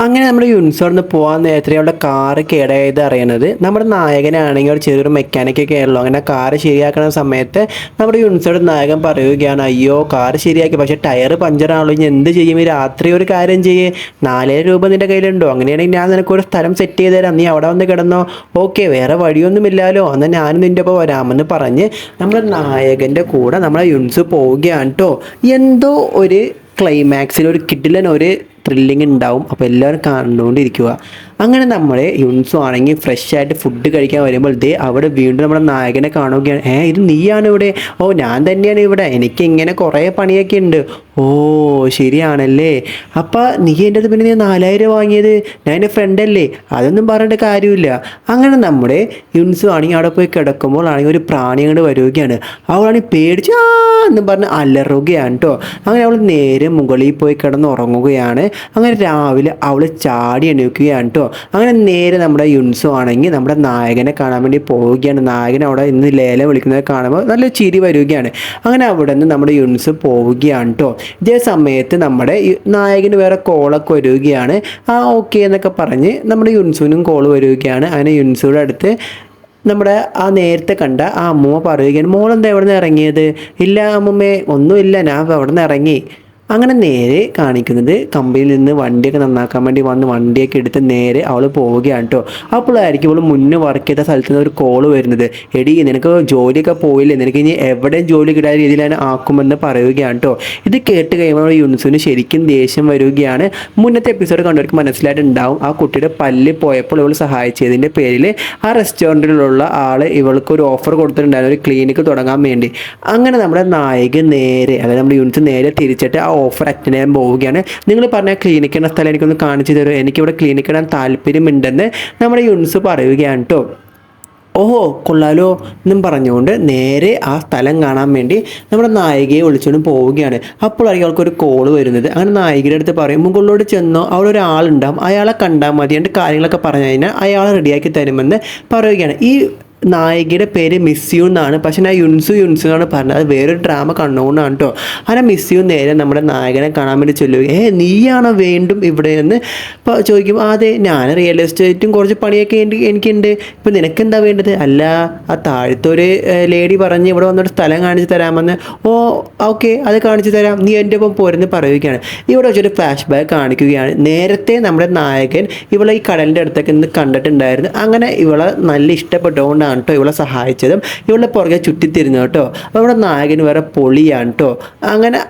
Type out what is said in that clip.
അങ്ങനെ നമ്മുടെ യുൻസോർന്ന് പോകാൻ നേരത്തെ അവളുടെ കാറ് കേടായത് അറിയണത് നമ്മുടെ നായകനാണെങ്കിൽ ഒരു ചെറിയൊരു മെക്കാനിക്കൊക്കെ ആണല്ലോ. അങ്ങനെ കാറ് ശരിയാക്കുന്ന സമയത്ത് നമ്മുടെ യുൻസോട് നായകൻ പറയുകയാണ്, അയ്യോ കാറ് ശരിയാക്കി, പക്ഷേ ടയർ പഞ്ചറാണല്ലോ, ഇനി എന്ത് ചെയ്യും? ഈ രാത്രി ഒരു കാര്യം ചെയ്യേ, 4000 രൂപ നിൻ്റെ കയ്യിലുണ്ടോ? അങ്ങനെയാണെങ്കിൽ ഞാൻ നിനക്കൊരു സ്ഥലം സെറ്റ് ചെയ്ത് തരാം, നീ അവിടെ വന്ന് കിടന്നോ. ഓക്കെ, വേറെ വഴിയൊന്നുമില്ലല്ലോ, എന്നാൽ ഞാനും നിൻ്റെ ഒപ്പം വരാമെന്ന് പറഞ്ഞ് നമ്മുടെ നായകൻ്റെ കൂടെ നമ്മളെ യുൻസ് പോവുകയാണ് കേട്ടോ. എന്തോ ഒരു ക്ലൈമാക്സിൽ ഒരു കിഡിലൻ ഒരു ത്രില്ലിങ് ഉണ്ടാവും. അപ്പോൾ എല്ലാവരും കണ്ടുകൊണ്ടിരിക്കുക. അങ്ങനെ നമ്മൾ യുൻസു ആണെങ്കിൽ ഫ്രഷ് ആയിട്ട് ഫുഡ് കഴിക്കാൻ വരുമ്പോൾ അവിടെ വീണ്ടും നമ്മുടെ നായകനെ കാണുകയാണ്. ഇത് നീയാണ് ഇവിടെ? ഓ ഞാൻ തന്നെയാണ് ഇവിടെ, എനിക്ക് ഇങ്ങനെ കുറേ പണിയൊക്കെ ഉണ്ട്. ഓ ശരിയാണല്ലേ, അപ്പം നീ എൻ്റെ അത് പിന്നെ നീ 4000 വാങ്ങിയത്, ഞാൻ എൻ്റെ ഫ്രണ്ടല്ലേ, അതൊന്നും പറഞ്ഞിട്ട് കാര്യമില്ല. അങ്ങനെ നമ്മുടെ യുൻസു ആണെങ്കിൽ അവിടെ പോയി കിടക്കുമ്പോൾ ആണെങ്കിൽ ഒരു പ്രാണി അങ്ങോട്ട് വരികയാണ്. അവളാണെങ്കിൽ പേടിച്ച് എന്ന് പറഞ്ഞ് അലറുകയാണ് കേട്ടോ. അങ്ങനെ അവൾ നേരെ മുകളിൽ പോയി കിടന്ന് ഉറങ്ങുകയാണ്. അങ്ങനെ രാവിലെ അവൾ ചാടി എണീക്കുകയാണ് കേട്ടോ. അങ്ങനെ നേരെ നമ്മുടെ യുൻസു ആണെങ്കിൽ നമ്മുടെ നായകനെ കാണാൻ വേണ്ടി പോവുകയാണ്. നായകൻ അവിടെ ഇന്ന് ലേലം വിളിക്കുന്നത് കാണുമ്പോൾ നല്ല ചിരി വരികയാണ്. അങ്ങനെ അവിടെ നിന്ന് നമ്മുടെ യുൻസു പോവുകയാണ് കേട്ടോ. ഇതേ സമയത്ത് നമ്മുടെ നായകന് വേറെ കോളൊക്കെ വരികയാണ്. ഓക്കെ എന്നൊക്കെ പറഞ്ഞ് നമ്മുടെ യുൻസുവിനും കോൾ വരികയാണ്. അങ്ങനെ യുൻസുയുടെ അടുത്ത് നമ്മുടെ ആ നേരത്തെ കണ്ട ആ അമ്മൂമ്മ പറയുകയാണ്, മോളെന്താ എവിടെ നിന്ന് ഇറങ്ങിയത്? ഇല്ല അമ്മൂമ്മേ, ഒന്നുമില്ല, ഞാൻ അവിടെ നിന്ന് ഇറങ്ങി. അങ്ങനെ നേരെ കാണിക്കുന്നത് കമ്പനിയിൽ നിന്ന് വണ്ടിയൊക്കെ നന്നാക്കാൻ വേണ്ടി വന്ന് വണ്ടിയൊക്കെ എടുത്ത് നേരെ അവൾ പോവുകയാണ് കേട്ടോ. അപ്പോഴായിരിക്കും അവൾ മുന്നേ വർക്ക് ചെയ്ത സ്ഥലത്ത് നിന്ന് ഒരു കോള് വരുന്നത്. എടി നിനക്ക് ജോലിയൊക്കെ പോയില്ലേ, നിനക്ക് ഇനി എവിടെയും ജോലി കിട്ടാത്ത രീതിയിലാണ് ആക്കുമെന്ന് പറയുകയാണ് കേട്ടോ. ഇത് കേട്ട് കഴിയുമ്പോൾ യുൻസുവിന് ശരിക്കും ദേഷ്യം വരികയാണ്. മുന്നത്തെ എപ്പിസോഡ് കണ്ടവർക്ക് മനസ്സിലായിട്ടുണ്ടാവും, ആ കുട്ടിയുടെ പല്ല് പോയപ്പോൾ ഇവൾ സഹായിച്ചതിൻ്റെ പേരിൽ ആ റെസ്റ്റോറൻറ്റിലുള്ള ആൾ ഇവൾക്ക് ഒരു ഓഫർ കൊടുത്തിട്ടുണ്ടായിരുന്നു, ഒരു ക്ലിനിക്ക് തുടങ്ങാൻ വേണ്ടി. അങ്ങനെ നമ്മുടെ നായകൻ നേരെ, അതായത് നമ്മുടെ യുൻസ് നേരെ തിരിച്ചിട്ട് ആ ഓഫർ അറ്റൻഡ് ചെയ്യാൻ പോവുകയാണ്. നിങ്ങൾ പറഞ്ഞ ക്ലിനിക്കിൻ്റെ സ്ഥലം എനിക്കൊന്ന് കാണിച്ചു തരുമോ, എനിക്കിവിടെ ക്ലിനിക്ക് ഇടാൻ താല്പര്യമുണ്ടെന്ന് നമ്മുടെ യുൻസ് പറയുകയാണ് കേട്ടോ. ഓഹോ കൊള്ളാലോ എന്നും പറഞ്ഞുകൊണ്ട് നേരെ ആ സ്ഥലം കാണാൻ വേണ്ടി നമ്മുടെ നായികയെ വിളിച്ചുകൊണ്ട് പോവുകയാണ്. അപ്പോഴായിരിക്കും അവൾക്കൊരു കോള് വരുന്നത്. അങ്ങനെ നായികയുടെ അടുത്ത് പറയും, മുകളിലോട്ട് ചെന്നോ, അവിടെ ഒരാളുണ്ടാവും, അയാളെ കണ്ടാൽ മതി, എൻ്റെ കാര്യങ്ങളൊക്കെ പറഞ്ഞു കഴിഞ്ഞാൽ അയാളെ റെഡിയാക്കി തരുമെന്ന് പറയുകയാണ്. ഈ നായികയുടെ പേര് മിസ് യു എന്നാണ്, പക്ഷെ ഞാൻ യുൻസു എന്നാണ് പറഞ്ഞത്, അത് വേറൊരു ഡ്രാമ കണ്ടുകൊണ്ടാണ് കേട്ടോ. അങ്ങനെ മിസ് യു നേരെ നമ്മുടെ നായകനെ കാണാൻ വേണ്ടി ചൊല്ലുക, നീയാണോ വീണ്ടും ഇവിടെ എന്ന് ചോദിക്കും. അതെ, ഞാൻ റിയൽ എസ്റ്റേറ്റും കുറച്ച് പണിയൊക്കെ എനിക്കുണ്ട്, ഇപ്പം നിനക്കെന്താ വേണ്ടത്? അല്ല, ആ താഴത്തൊരു ലേഡി പറഞ്ഞ് ഇവിടെ വന്നൊരു സ്ഥലം കാണിച്ച് തരാമെന്ന്. ഓ ഓക്കെ, അത് കാണിച്ചു തരാം, നീ എൻ്റെ ഒപ്പം പോരെന്ന് പറയുകയാണ്. ഇവിടെ വെച്ചൊരു ഫ്ലാഷ് ബാക്ക് കാണിക്കുകയാണ്. നേരത്തെ നമ്മുടെ നായകൻ ഇവളെ ഈ കടലിൻ്റെ അടുത്തൊക്കെ ഇന്ന് കണ്ടിട്ടുണ്ടായിരുന്നു. അങ്ങനെ ഇവളെ നല്ല ഇഷ്ടപ്പെട്ടുകൊണ്ടാണ് കേട്ടോ ഇവളെ സഹായിച്ചതും ഇവളുടെ പുറകെ ചുറ്റിത്തിരുന്നു കേട്ടോ. അപ്പോൾ നമ്മുടെ നായകന് വേറെ പൊളിയാണ് കേട്ടോ. അങ്ങനെ